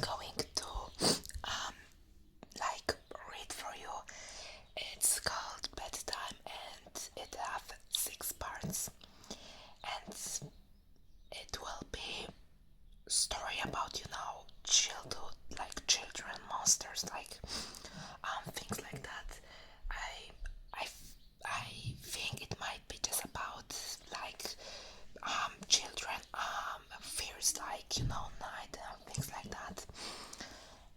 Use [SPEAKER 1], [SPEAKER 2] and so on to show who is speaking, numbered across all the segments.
[SPEAKER 1] going to read for you. It's called Bedtime and it have 6 parts, and it will be story about childhood, like children, monsters, things like that. I think it might be just about children fears night and things like that.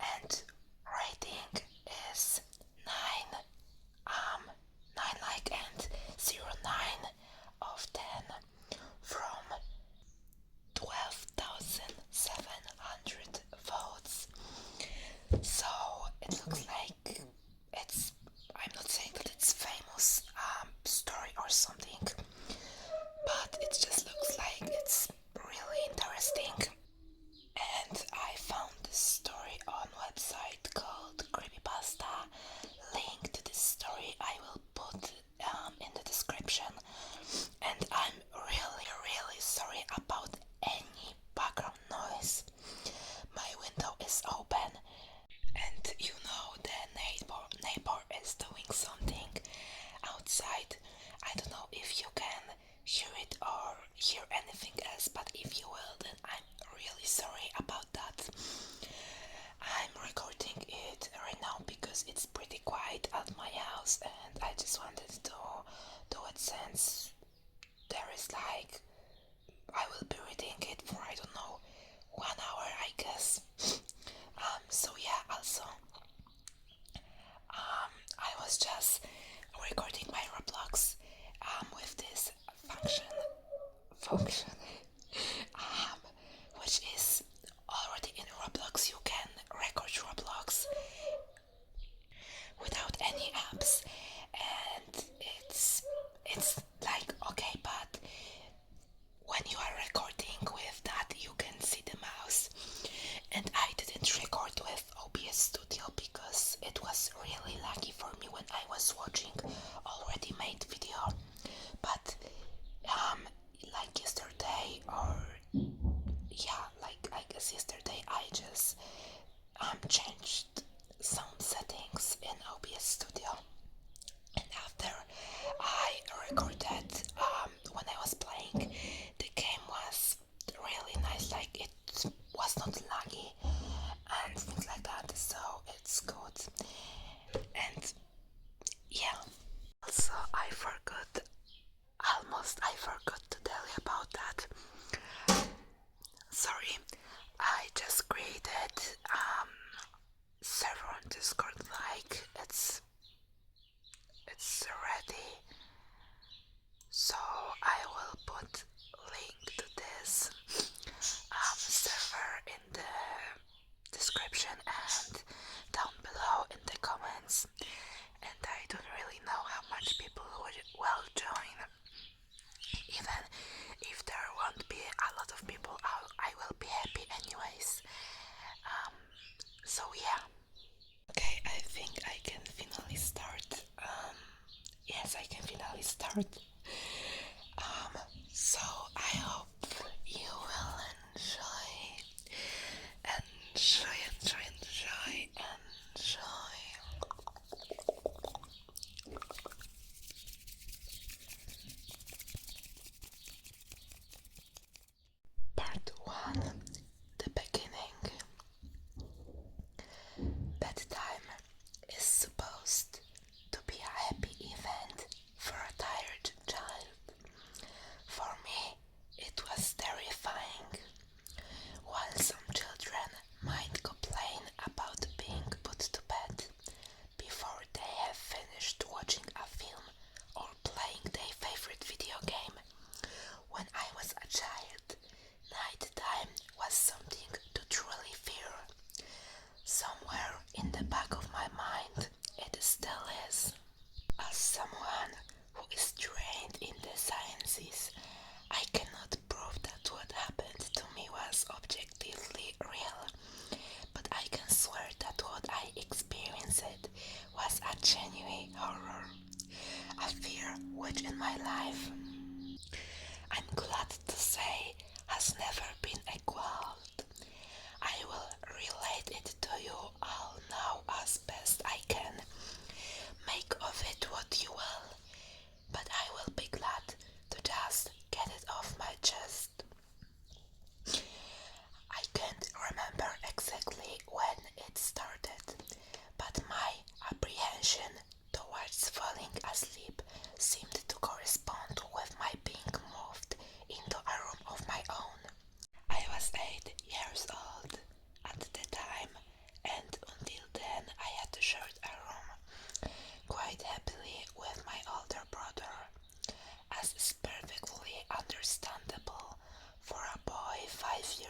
[SPEAKER 1] And rating is 9 and 0.9 of 10 from 12,700 votes. So it looks like I'm not saying that it's famous story or something, but it just looks like it's really interesting. And I found this story on website called 𝒂𝒏𝒂𝒍𝒔. Link to this story I will put in the description. And I'm really sorry about any background noise. My window is open, and the neighbor is doing something outside. I don't know if you can hear it or hear anything else, but if you will, then I'm really sorry about that. I'm recording it right now because it's pretty quiet at my house, and I just wanted to do it since there is I will be reading it for, I don't know, 1 hour, I guess. So yeah, also I was just recording my Roblox with this function which is already in Roblox. You can record Roblox without any apps, and it's okay, but when you are recording with that, you can see the mouse. And I didn't record with OBS Studio because it was really lucky for me when I was watching already made video. But yesterday, or I guess yesterday, I just changed some settings in OBS Studio, and after I recorded when I was playing, the game was really nice, it was not laggy and things like that, so it's good. And yeah, also I forgot to tell you about that. Sorry, I just created server on Discord, it's ready, so I will put link to this server in the description and down below in the comments. And I don't really know how much people will join. Even if there won't be a lot of people, I will be happy anyways. So yeah. Okay, I think I can finally start. Yes, I can finally start. So I hope you will enjoy. Part 1. The beginning. Bedtime is supposed to be a happy event for a tired child. For me, it was terrifying. While some children might complain about being put to bed before they have finished watching a film or playing their favorite video game, when I was a child, night time was something to truly fear. Somewhere in the back of my mind, it still is. As someone who is trained in the sciences, I cannot prove that what happened to me was objectively real, but I can swear that what I experienced was a genuine horror, a fear which in my life, I'm glad to say, has never been equaled. I will relate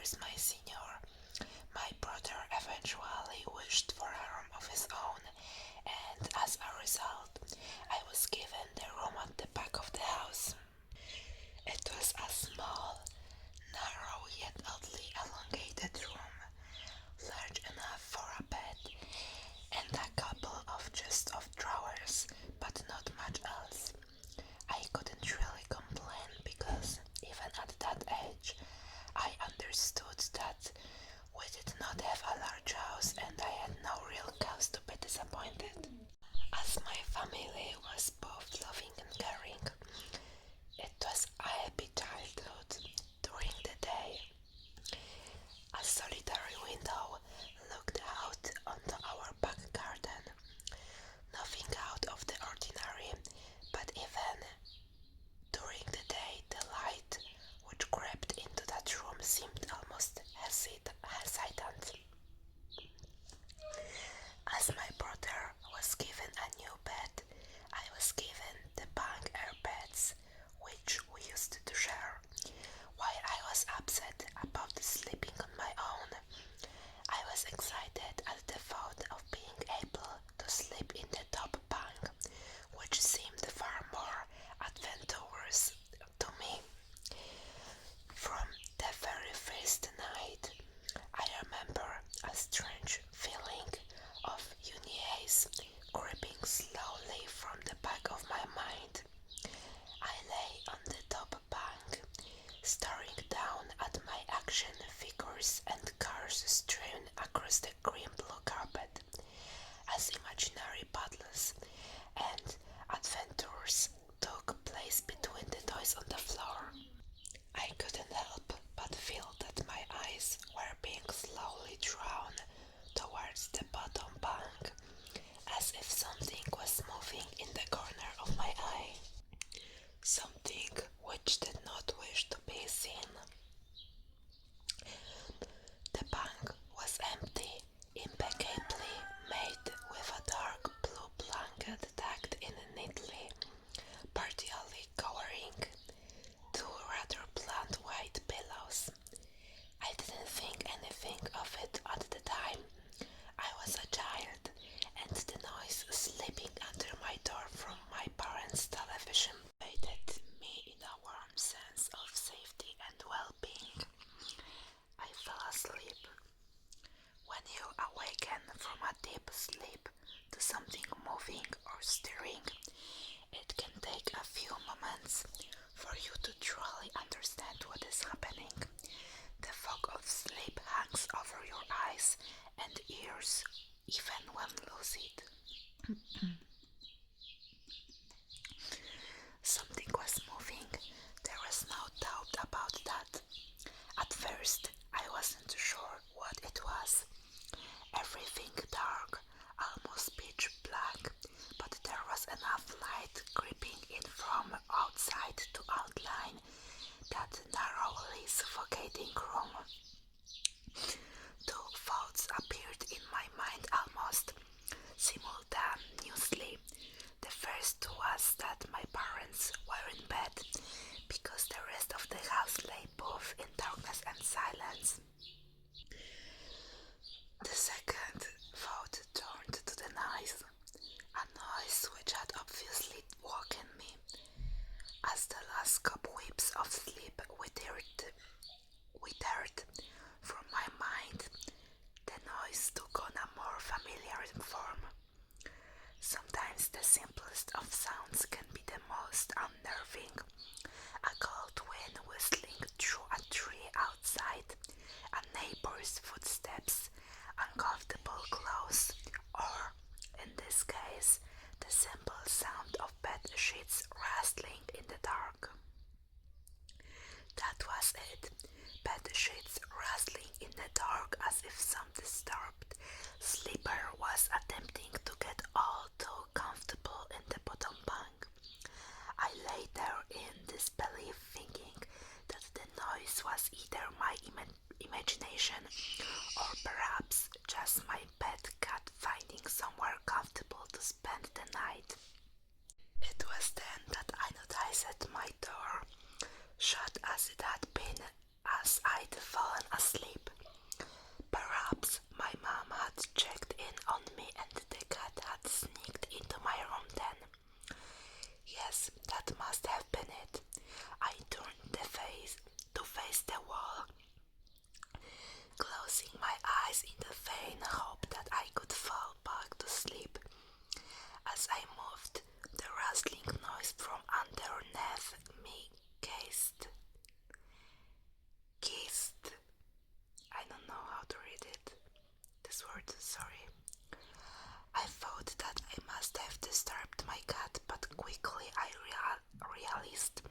[SPEAKER 1] years my senior, my brother eventually wished for a room of his own, and as a result, I was given the room at the back of the house. It was a small, narrow yet oddly elongated room, large enough for a bed and a couple of drawers, but not much else. I couldn't really complain because even at that age I understood that we did not have a large house and I had no real cause to be disappointed. As my family was both loving and caring, it was a happy childhood during the day. A solitary window looked out onto our back garden. Nothing out of the ordinary, but even during the day the light which crept into that room seemed almost hesitant. As my brother was given a new bed, I was given the bunk air beds which we used to share. While I was upset about sleeping on my own, I was excited at the thought of being able to sleep in the top bunk, which seemed far more adventurous to me. From the very first night, I remember a strange feeling of unease creeping slowly from the back of my mind. I lay on the top bunk, staring down at my action figures and cars strewn across the green-blue carpet, as imaginary battles and adventures took place between the toys on the floor. I couldn't help but feel that my eyes were being slowly drawn towards the bottom bunk, as if something was moving in the corner of my eye. Something which did not wish to be seen. The bunk was empty, impeccably made with a dark blue blanket tucked in neatly, partially covering two rather blunt white pillows. I didn't think anything of it at the time. I was a child, and the noise sleeping under my door from my parents' television bathed me in a warm sense of safety and well-being. I fell asleep. When you awaken from a deep sleep to something moving or stirring, it can take a few moments for you to truly understand what is happening. The fog of sleep hangs over your eyes and ears even when lucid. Something was moving, there was no doubt about that. At first, I wasn't sure what it was. Everything dark, almost pitch black, but there was enough light creeping in from outside to outline that narrowly suffocating room. Two thoughts appeared in my mind almost simultaneously. The first was that my parents were in bed because the rest of the house lay both in darkness and silence. The second thought turned to the noise, a noise which had obviously woken me. As the last cobwebs of sleep withered from my mind, the noise took on a more familiar form. Sometimes the simplest of sounds can be the most unnerving. A cold wind whistling through a tree outside, a neighbor's footsteps, uncomfortable clothes, or, in this case, the simple sound of bed sheets rustling in the dark. That was it. Bed sheets rustling in the dark as if some disturbed sleeper was attempting to get all too comfortable in the bottom bunk. I lay there in disbelief, thinking that the noise was either my imagination or perhaps just my bed cat finding somewhere comfortable to spend the night. It was then that I noticed my door, shut as it had been as I'd fallen asleep. Perhaps my mom had checked in on me and the cat had sneaked into my room then. Yes, that must have been it. I turned to face the wall, closing my eyes in the vain hope that I could fall back to sleep. As I moved, the rustling noise from underneath me kissed. I don't know how to read it. This word, sorry. I thought that I must have disturbed my cat, but quickly I realized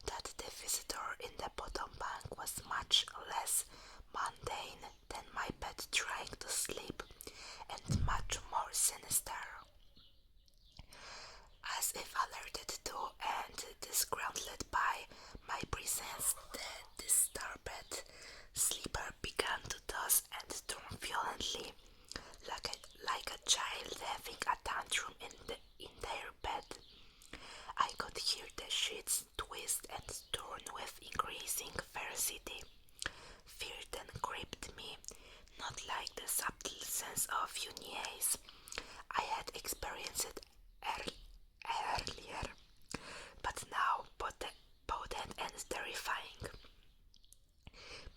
[SPEAKER 1] that the visitor in the bottom bank was much less mundane than my pet trying to sleep, and much more sinister. As if alerted to and disgruntled by my presence, the disturbed sleeper began to toss and turn violently, like a child having a tantrum in their bed. I could hear the sheets twist and turn with increasing ferocity. Fear then gripped me, not like the subtle sense of unease I had experienced earlier, but now potent and terrifying.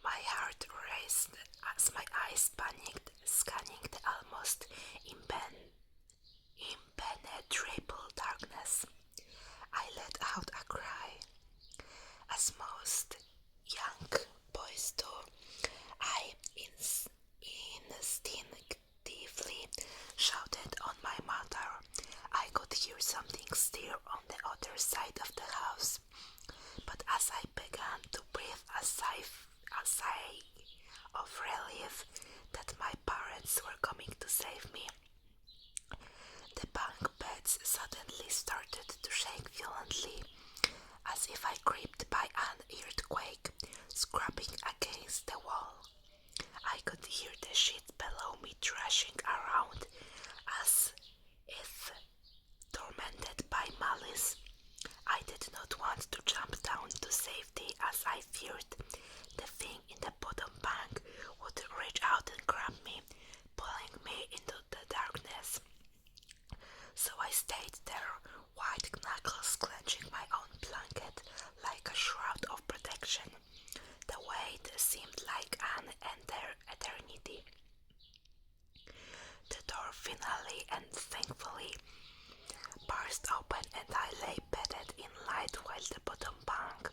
[SPEAKER 1] My heart raced as my eyes panicked, scanning the almost impenetrable darkness. I let out a cry, as most young boys do. I instinctively shouted on my mother. I could hear something stir on the other side of the house, but as I began to breathe a sigh of relief that my parents were coming to save me, the bunk beds suddenly started to shake violently, as if I gripped by an earthquake, scraping against the wall. I could hear the sheet below me thrashing around, as if tormented by malice. I did not want to jump down to safety, as I feared the thing in the bottom bank would reach out and grab me, pulling me into the darkness. So I stayed there, white knuckles clenching my own blanket like a shroud of protection. The wait seemed like an entire eternity. The door finally and thankfully burst open, and I lay bedded in light while the bottom bunk,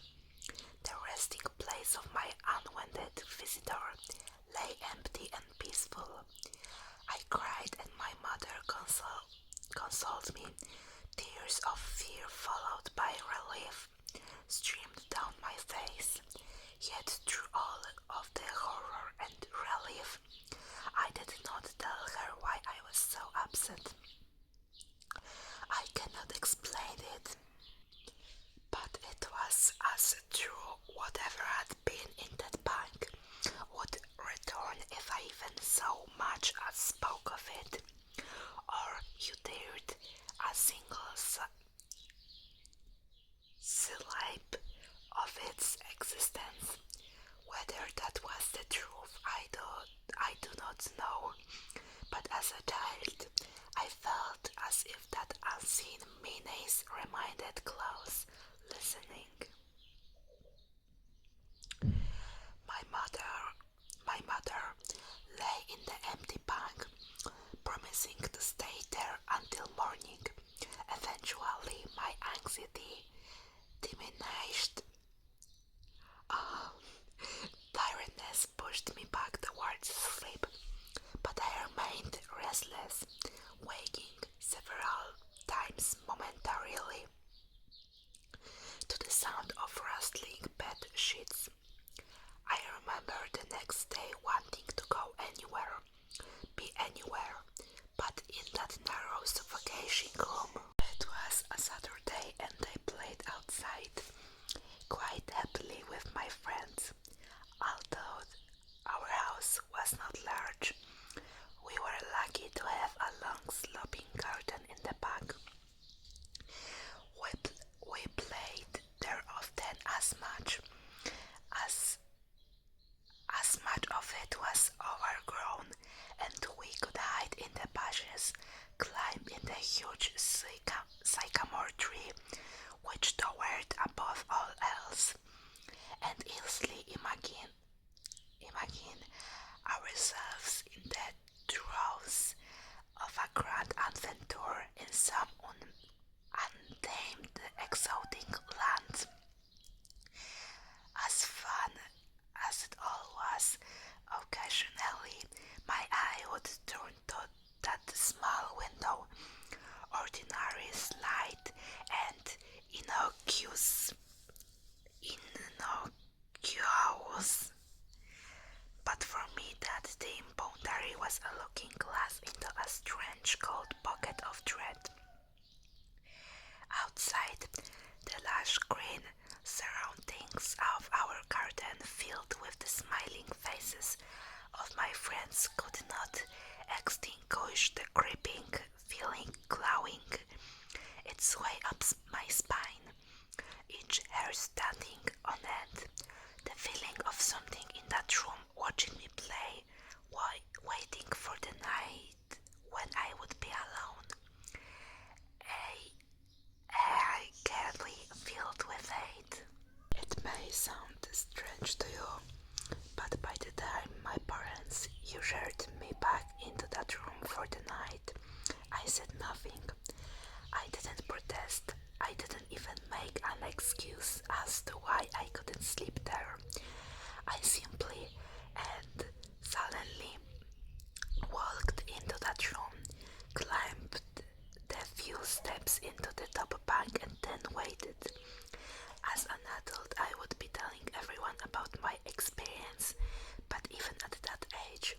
[SPEAKER 1] the resting place of my unwanted visitor, lay empty and peaceful. I cried and my mother consoled me. Tears of fear followed by relief streamed down my face. Yet through all of the horror and relief, I did not tell her why I was so upset. I cannot explain it, but it was as true whatever had been in that bank would return if I even so much as spoke of it, or uttered a single syllable of its existence. Whether that was the truth, I do not know, but as a child, I felt as if that unseen menace remained close, listening. My mother lay in the empty bunk, promising to stay there until morning. Eventually, my anxiety diminished. Tiredness pushed me back towards sleep, but I remained restless, waking several times momentarily to the sound of rustling bed sheets. I remember the next day wanting to go anywhere, be anywhere, but in that narrow suffocating room. It was a Saturday and I played outside, smiling faces of my friends could not extinguish the creeping feeling clawing its way up my spine, each hair standing on end, the feeling of something in that room watching me play, waiting for the night when I would be alone. I carefully filled with hate. It may sound strange to you, but by the time my parents ushered me back into that room for the night, I said nothing. I didn't protest. I didn't even make an excuse as to why I couldn't sleep there. I simply and sullenly walked into that room, climbed the few steps into the top bunk and then waited. As an adult, I would be telling everyone about my experience, but even at that age,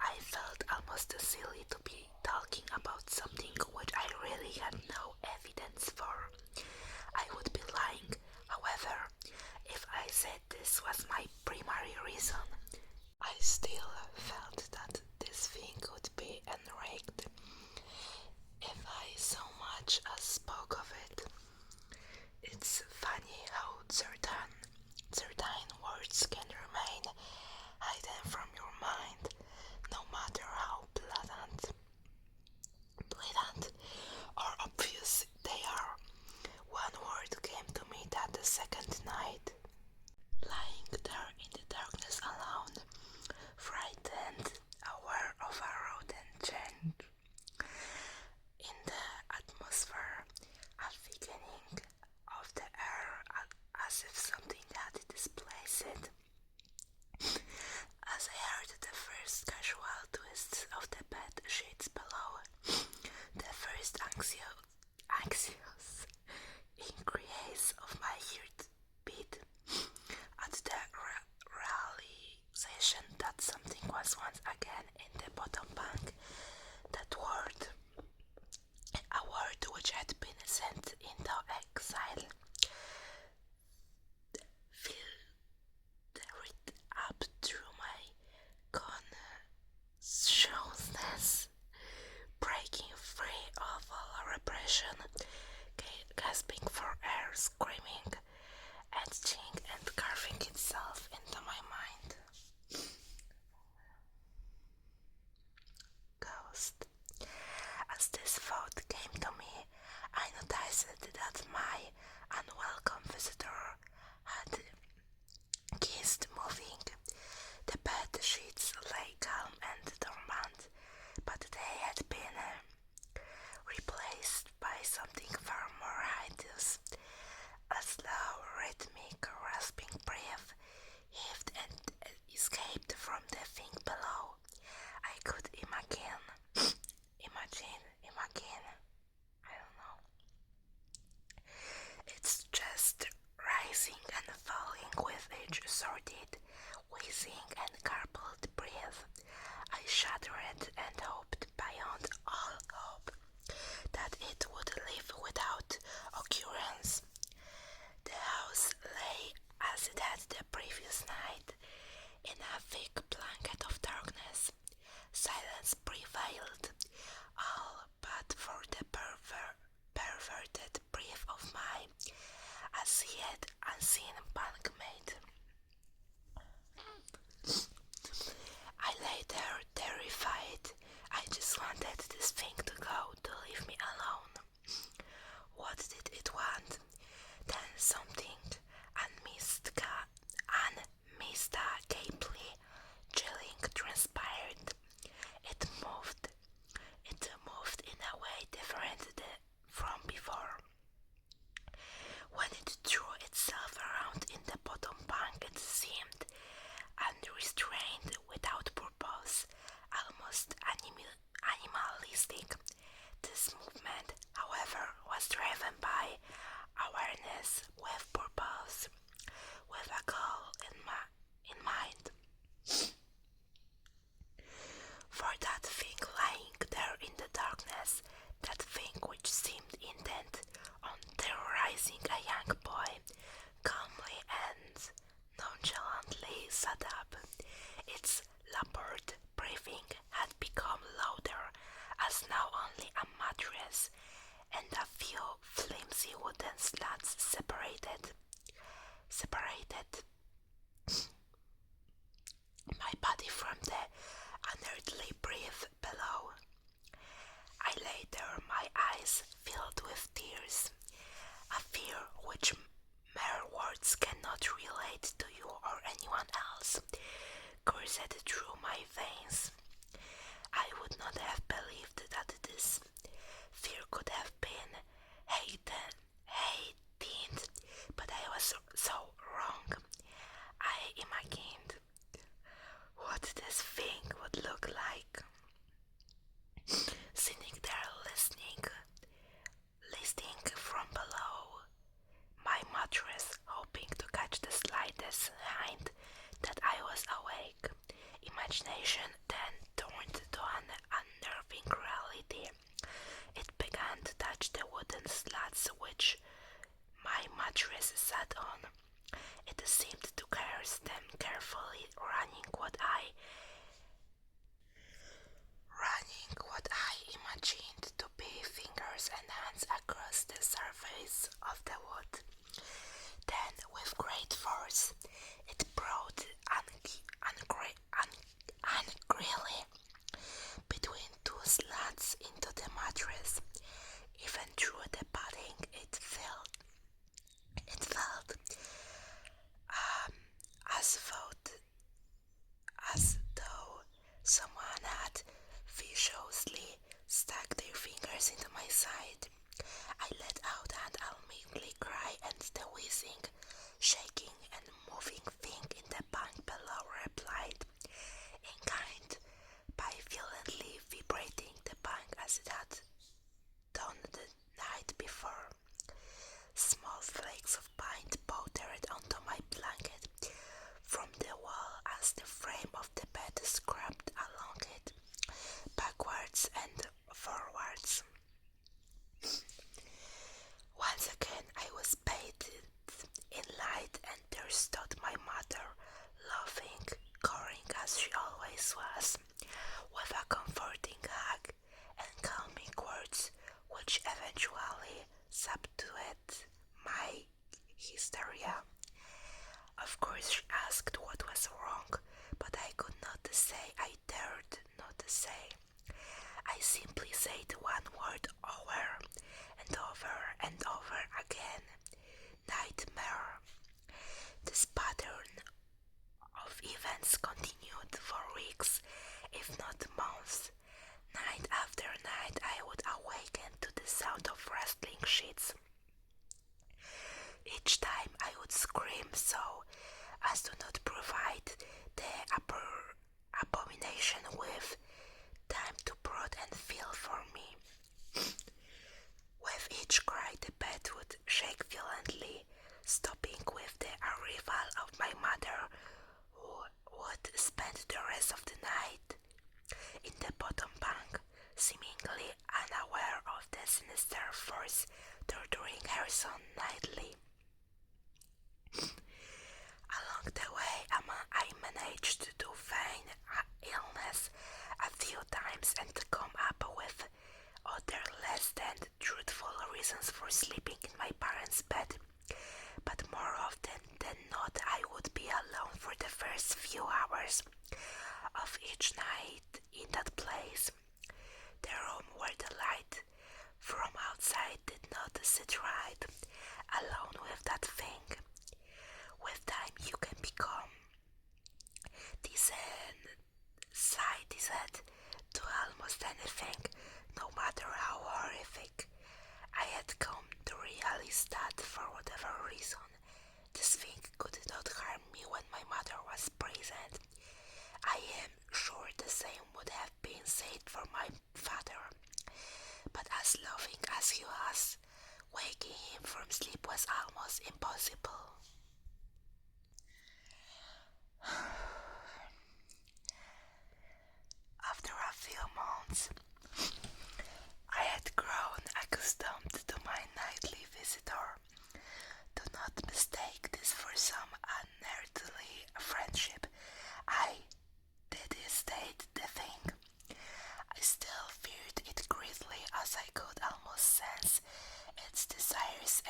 [SPEAKER 1] I felt almost silly to be talking about something which I really had no evidence for. I would be lying, however, if I said this was my primary reason. I still felt that this thing would be enraged if I so much as spoke of it. It's funny how certain words can remain hidden from your mind, no matter how blatant or obvious they are. One word came to me that the second night, lying there in the darkness alone, frightened, aware of a rodent change in the atmosphere, a thickening of the air as if something had displaced it. As I heard the first casual twists of the bed sheets below, the first anxious increase of my heartbeat, at the realization that something was once again in the bottom bunk, a word which had been sent into exile, filtered up through my consciousness, breaking free of all repression, gasping for air, screaming, etching and carving itself into my mind. Ghost. As this thought came to me, I noticed that my unwelcome visitor had ceased moving. The bed sheets lay calm and dormant, but they had been replaced by something far more hideous. A slow, rhythmic, rasping breath heaved and escaped from the thing below. I could imagine, I don't know. It's just rising and falling with each sordid, wheezing and garbled breath. I shuddered and hoped beyond all hope that it would live without occurrence. The house lay as it had the previous night, in a thick blanket of darkness. Silence prevailed, all but for the perverted breath of my as yet unseen bunkmate. I lay there terrified. I just wanted this thing to go, to leave me alone. What did it want? Then something unmistakably chilling transpired. It moved in a way different from before. When it threw itself around in the bottom see wooden slats separated my body from the unearthly breath below. I lay there, my eyes filled with tears, a fear which mere words cannot relate to you or anyone else, coursed through my veins. I would not have believed that this fear could have been heightened, but I was so wrong. I imagined what this thing would look like, sitting there listening from below my mattress, hoping to catch the slightest hint that I was awake. Imagination then turned to an unnerving reality. It began to touch the wooden slats which my mattress sat on. It seemed to caress them carefully, running what I imagined to be fingers and hands across the surface of the wood. Then, with great force, it brought angrily between two slats into the mattress. Even through the padding, it felt as though someone had viciously stuck their fingers into my side. I let out an unmeaning cry, and the whizzing, shaking and moving thing in the bank below replied in kind by violently vibrating the bank as it had done the night before. Small flakes of paint powdered onto my blanket from the wall as the frame of the bed scrubbed along it, backwards and forwards. Once again I was bathed in light, and there stood my mother, laughing, cawing as she always was, with a comforting hug and calming words which eventually subdued my hysteria. Of course she asked what was wrong, but I could not say, I dared not say. I simply said one word over and over and over again: nightmare. This pattern of events continued for weeks, if not months. Night after night I would awaken to the sound of rustling sheets. Each time I would scream so as to not provide the abomination with time to prod and feel for me. With each cry the bed would shake violently, stopping with the arrival of my mother, who would spend the rest of the night in the bottom bunk, seemingly unaware of the sinister force torturing her son nightly. Along the way, I managed to feign illness a few times and to come up with other less than truthful reasons for sleeping in my parents' bed. But more often than not, I would be alone for the first few hours of each night in that place. The room where the light from outside did not sit right, alone with that thing. With time you can become desensitized to almost anything, no matter how horrific. I had come to realize that for whatever reason, this thing could not harm me when my mother was present. I am sure the same would have been said for my father, but as loving as he was, waking him from sleep was almost impossible. After a few months, I had grown accustomed to my nightly visitor. Do not mistake this for some unearthly friendship. I detested the thing. I still feared it greatly, as I could almost sense its desires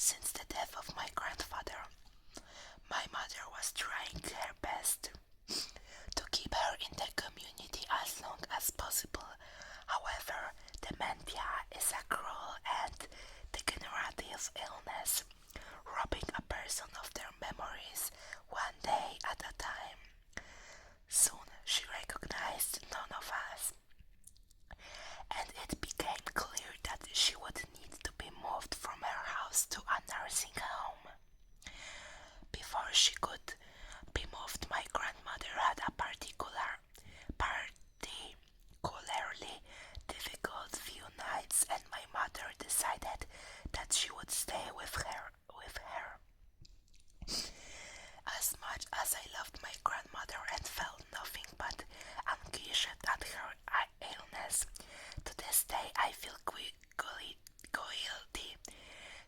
[SPEAKER 1] Since the death of my grandfather, my mother was trying her best to keep her in the community as long as possible. However, dementia is a cruel and degenerative illness, robbing a person of their memories one day at a time. Soon she recognized none of us, and it became clear that she would need to be moved from her house to a nursing home. Before she could be moved, my grandmother had a particularly difficult few nights, and my mother decided that she would stay with her. As much as I loved my grandmother and felt nothing but anguish at her illness, to this day I feel guilty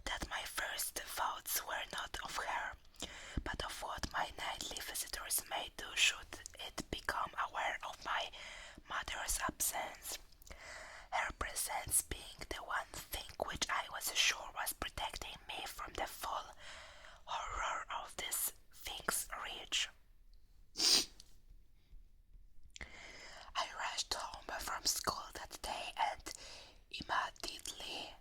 [SPEAKER 1] that my first thoughts were not of her, but of what my nightly visitors may do should it become aware of my mother's absence. Her presence being the one thing which I was sure was protecting me from the full horror of this thing's reach. I rushed home from school that day and immediately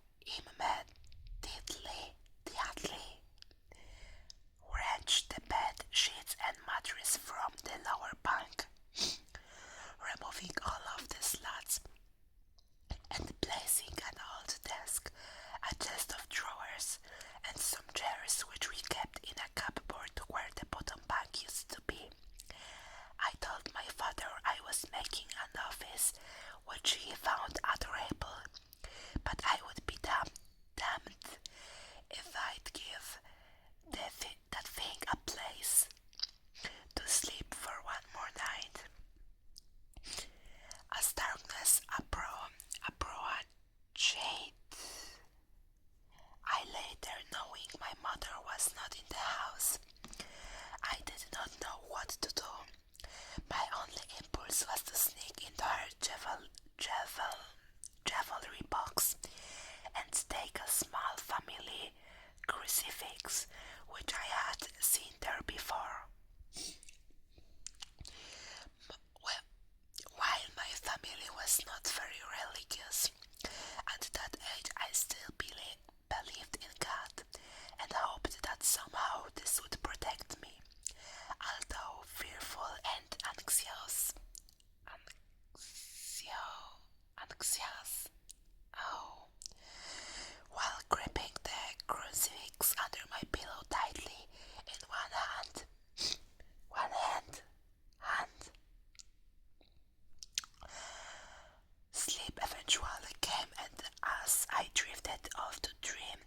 [SPEAKER 1] wrenched the bed sheets and mattress from the lower bunk, removing all of the slats and placing an old desk, a chest of drawers, and some chairs which we kept in a cupboard where the bottom bunk used to be. I told my father I was making an office, which he found adorable, but I would be damned if I'd give that thing a place to sleep for one more night. As darkness approached, I lay there knowing my mother was not in the house. I did not know what to do. My only impulse was to sneak into her jewelry box and take a small family crucifix which I had seen there before. While my family was not very religious, at that age I still believed in God and hoped that somehow this would protect me, although fearful and anxious. While gripping the crucifix under my pillow tightly in one hand. Sleep eventually came, and as I drifted off to dream,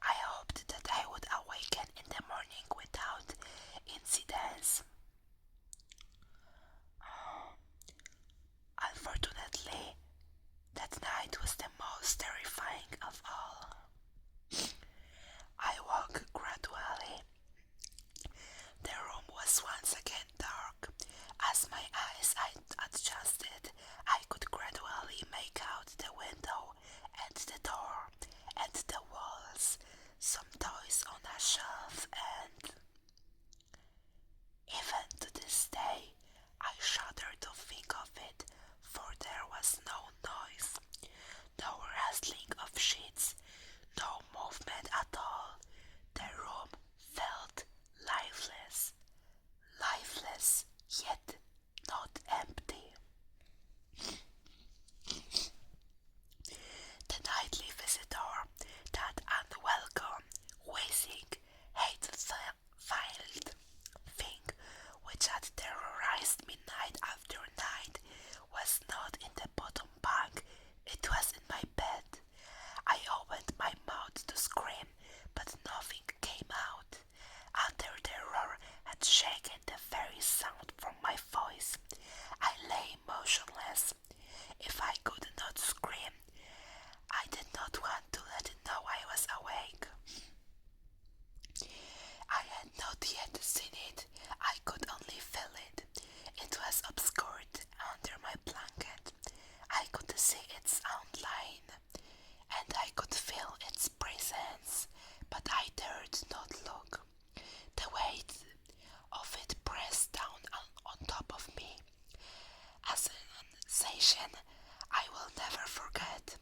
[SPEAKER 1] I hoped that I would awaken in the morning without incidents. Unfortunately, that night was the most terrifying of all. I woke gradually. The room was once again dark. As my eyes adjusted, I could gradually make out the window and the door and the walls, some toys on a shelf, and even to this day I shudder to think of it, for there was no noise, no rustling of sheets, no movement at all. The room felt lifeless, yet not empty. situation I will never forget.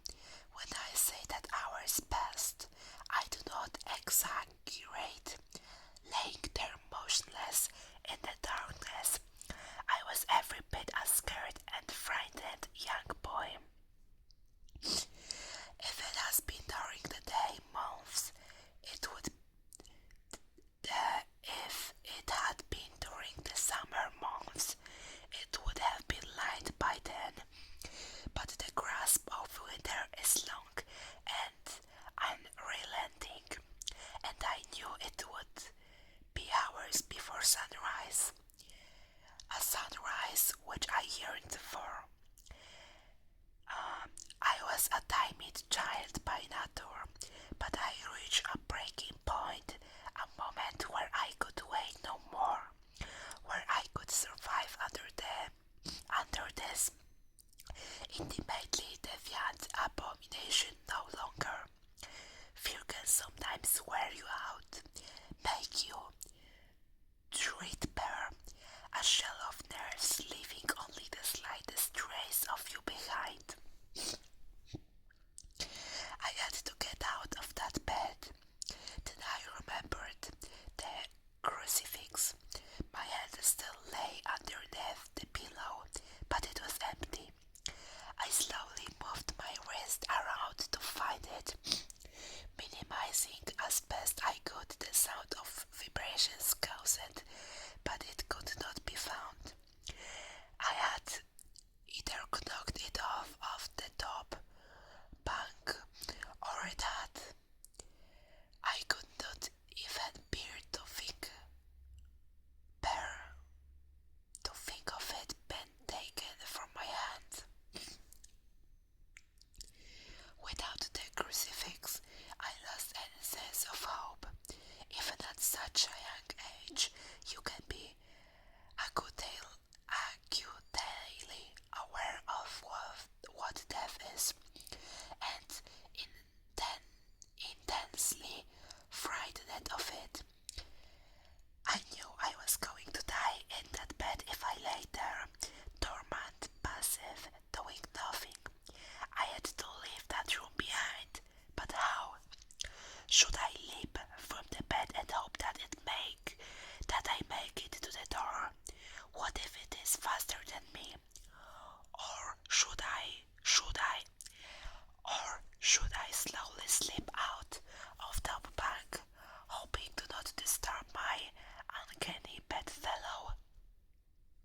[SPEAKER 1] When I say that hours passed, I do not exaggerate. Laying there motionless in the darkness, I was every bit a scared and frightened young boy. If it has been during the day months, it would if it had been during the summer months, it would have been light by then. But the grasp of winter is long and unrelenting, and I knew it would be hours before sunrise. A sunrise which I yearned for. I was a timid child by nature, but I reached a breaking point, a moment where I could wait no more, where I could survive under this intimately deviant abomination no longer. Fear can sometimes wear you out, make you threadbare, a shell of nerves, leaving only the slightest trace of you behind. I had to get out of that bed. Then I remembered the crucifix. My hand still lay underneath the pillow, but it was empty. I slowly moved my wrist around to find it, minimizing as best I could the sound of vibrations caused, but it could not be found. I had either knocked it off the top bunk, or it had. I could not even bear to think of it being taken from my hand. Without the crucifix, I lost any sense of hope. Even at such a young age, you can be acutely aware of what death is, and intensely frightened of it. I knew I was going to die in that bed if I lay there, dormant, passive, doing nothing. I had to leave that room behind, but how? Should I leap from the bed and hope that I make it to the door? What if it is faster than me? Or should I slowly slip out of the bank, hoping to not disturb my uncanny bedfellow?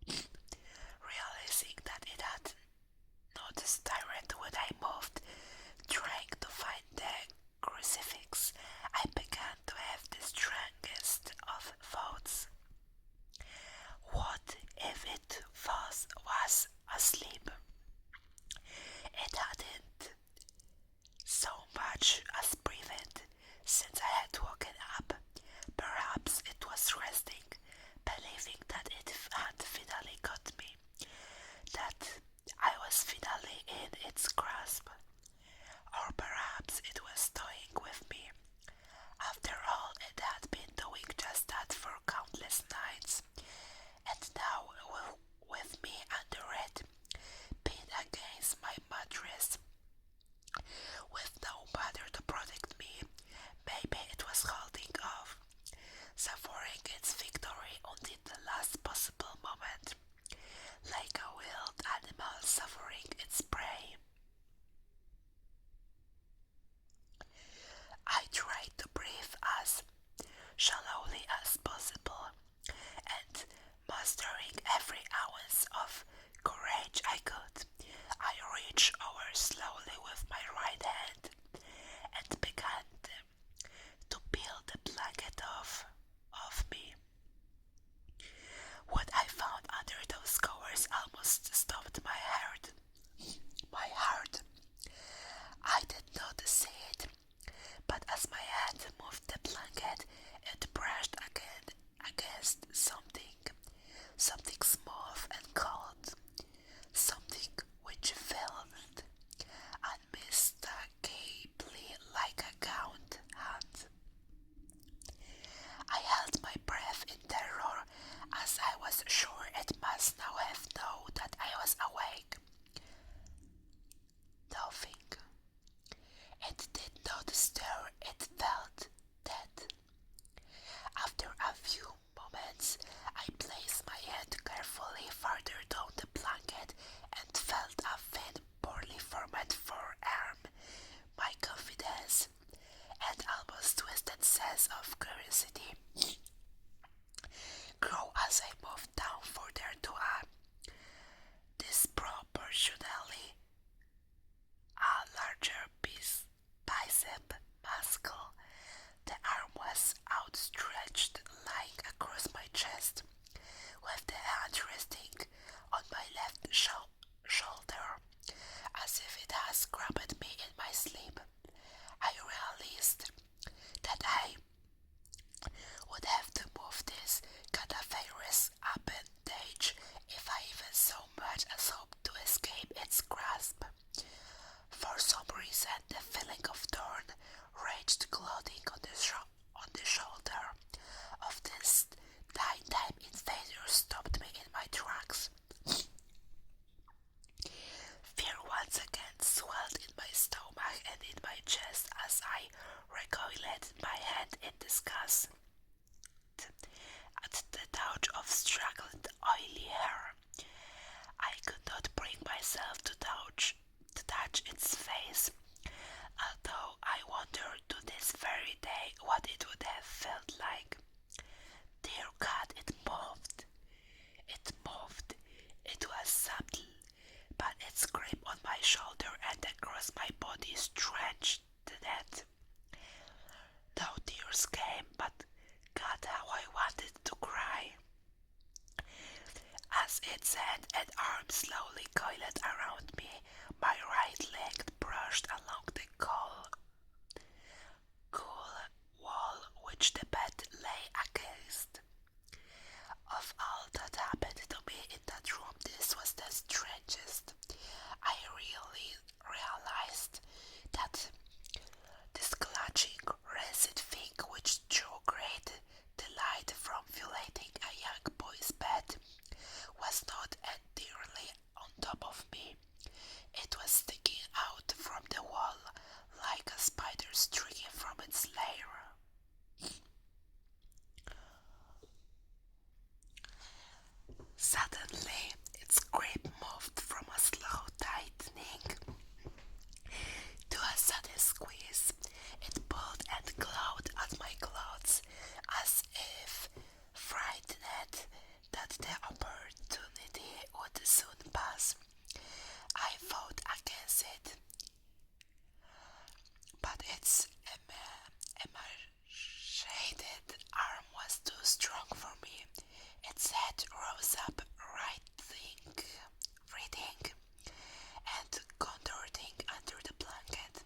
[SPEAKER 1] Realizing that it had not stirred when I moved, trying to find the crucifix, I began to have the strangest of thoughts. What if it was asleep? It hadn't so much as breathed since I had woken up. Perhaps it was resting, believing that it had finally got me, that I was finally in its grasp. Or perhaps it was toying with me. After all, it had been doing just that for countless nights, and now with me under it, pinned against my mattress, with nobody to protect me, maybe it was holding off, savoring its victory until the last possible moment, like a wild animal savoring its prey. I tried to breathe as shallowly as possible, and mustering every ounce of courage I could, I reached over slowly with my right hand and began to peel the blanket off me. What I found under those covers almost stopped my heart. I did not see it, but as my hand moved the blanket, it brushed again against something smooth and cold, something sense of curiosity grew as I moved down further to disproportionately a larger bicep muscle. The arm was outstretched lying across my chest, with the hand resting on my left shoulder, as if it has grabbed me in my sleep. I realized that I would have to move this cadaverous appendage if I even so much as hoped to escape its grasp. For some reason, the feeling of torn, raged clothing on the shoulder of this nighttime invader stopped me in my tracks. Fear once again swelled in my stomach and in my chest as I recoiled my hand in disgust at the touch of straggled oily hair. I could not bring myself to touch its face, although I wondered to this very day what it would have felt like. Dear God, it moved. It was subtle, but its grip on my shoulder and across my body stretched that. No tears came, but God, how I wanted to cry. As its head and arm slowly coiled around me, my right leg brushed along the cool wall which the bed lay against. Of all that happened to me in that room, this was the strangest. I really realized that this clutching, rancid thing which drew great delight from violating a young boy's bed was not entirely on top of me. It was sticking out from the wall like a spider streaking from its lair. Suddenly, its grip moved from a slow tightening to a sudden squeeze. It pulled and clawed at my clothes as if frightened that the opportunity would soon pass. I fought against it, but its emaciated arm was too strong for me. Its head rose up, writhing and contorting under the blanket.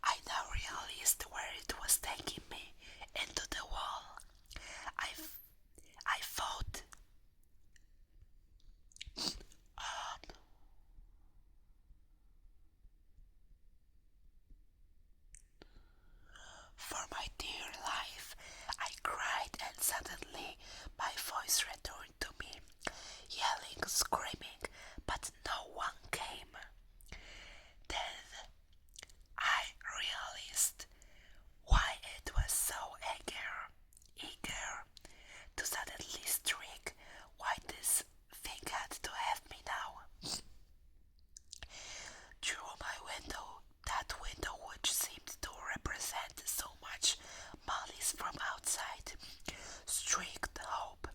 [SPEAKER 1] I now realized where it was taking me, into the wall. I fought for my dear life. I cried, and suddenly my voice returned to me, yelling, screaming, but no one came. Then I realized why it was so eager to suddenly strike, why this thing had to have me now. Through my window, that window which seemed to represent so much malice from outside, streaked hope,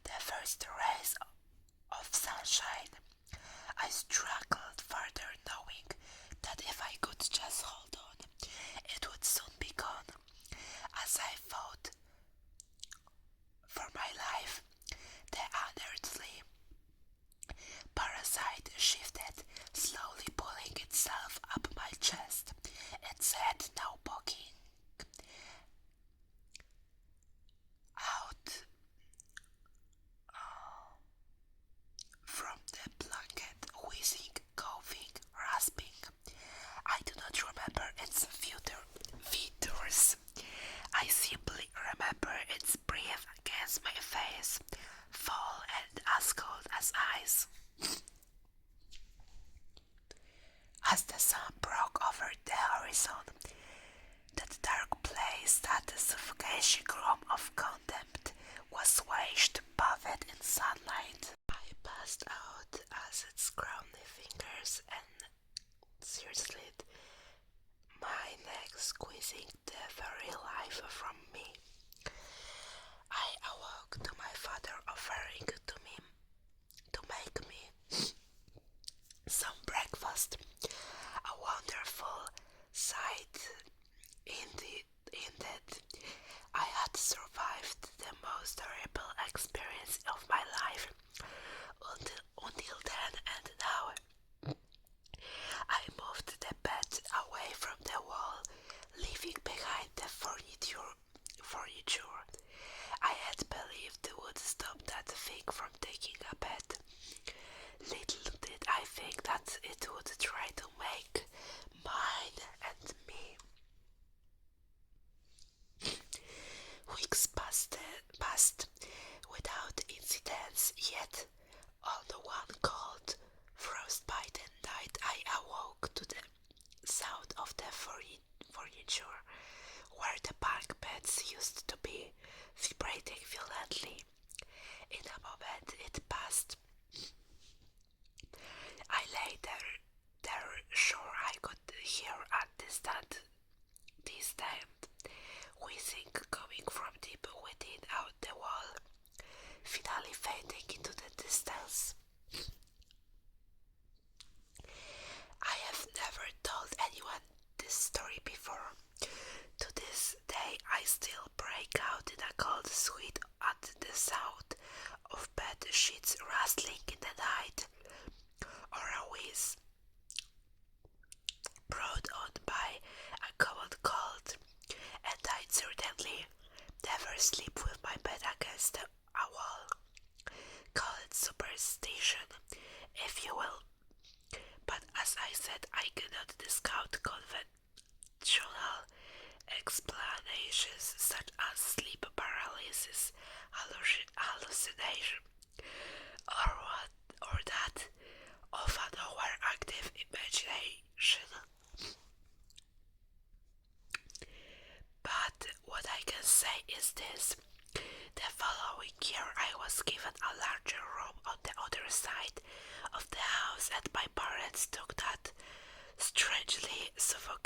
[SPEAKER 1] the first rays of sunshine. I struggled further, knowing that if I could just hold on, it would soon be gone. As I fought for my life, the unearthly parasite shifted, slowly pulling itself up my chest, its head now poking out from the blanket, wheezing, coughing, rasping. I do not remember its features. I simply remember its breath against my face, full and as cold as ice. As the sun broke over the horizon, that dark place, that suffocation room of contempt, was washed, bathed in sunlight. I passed out as its crowny fingers and seriously my neck squeezing the very life from me. I awoke to my father offering to make me some breakfast, a wonderful sight indeed. I had survived the most horrible experience of my life until then, and now I moved the bed away from the wall, leaving behind the furniture. I had believed it would stop that thing from taking a bed. Little did I think that it would try to make mine and me. Weeks passed without incidents, yet on one cold, frostbitten night I awoke to the sound of the furniture, where the bunk beds used to be, vibrating violently. In a moment it passed. I lay there sure I could hear a distant wheezing coming from deep within out the wall, finally fading into the distance. I have never told anyone this story before. To this day I still break out in a cold sweat at the sound of bed sheets rustling in the night, or a whiz brought on by a common cold, and I'd certainly never sleep with my bed against a wall. Call it superstition, if you will, but as I said, I cannot discount conventional explanations such as sleep paralysis, hallucination, or that of an overactive imagination. But what I can say is this: the following year I was given a larger room on the other side of the house, and my parents took that strangely suffocating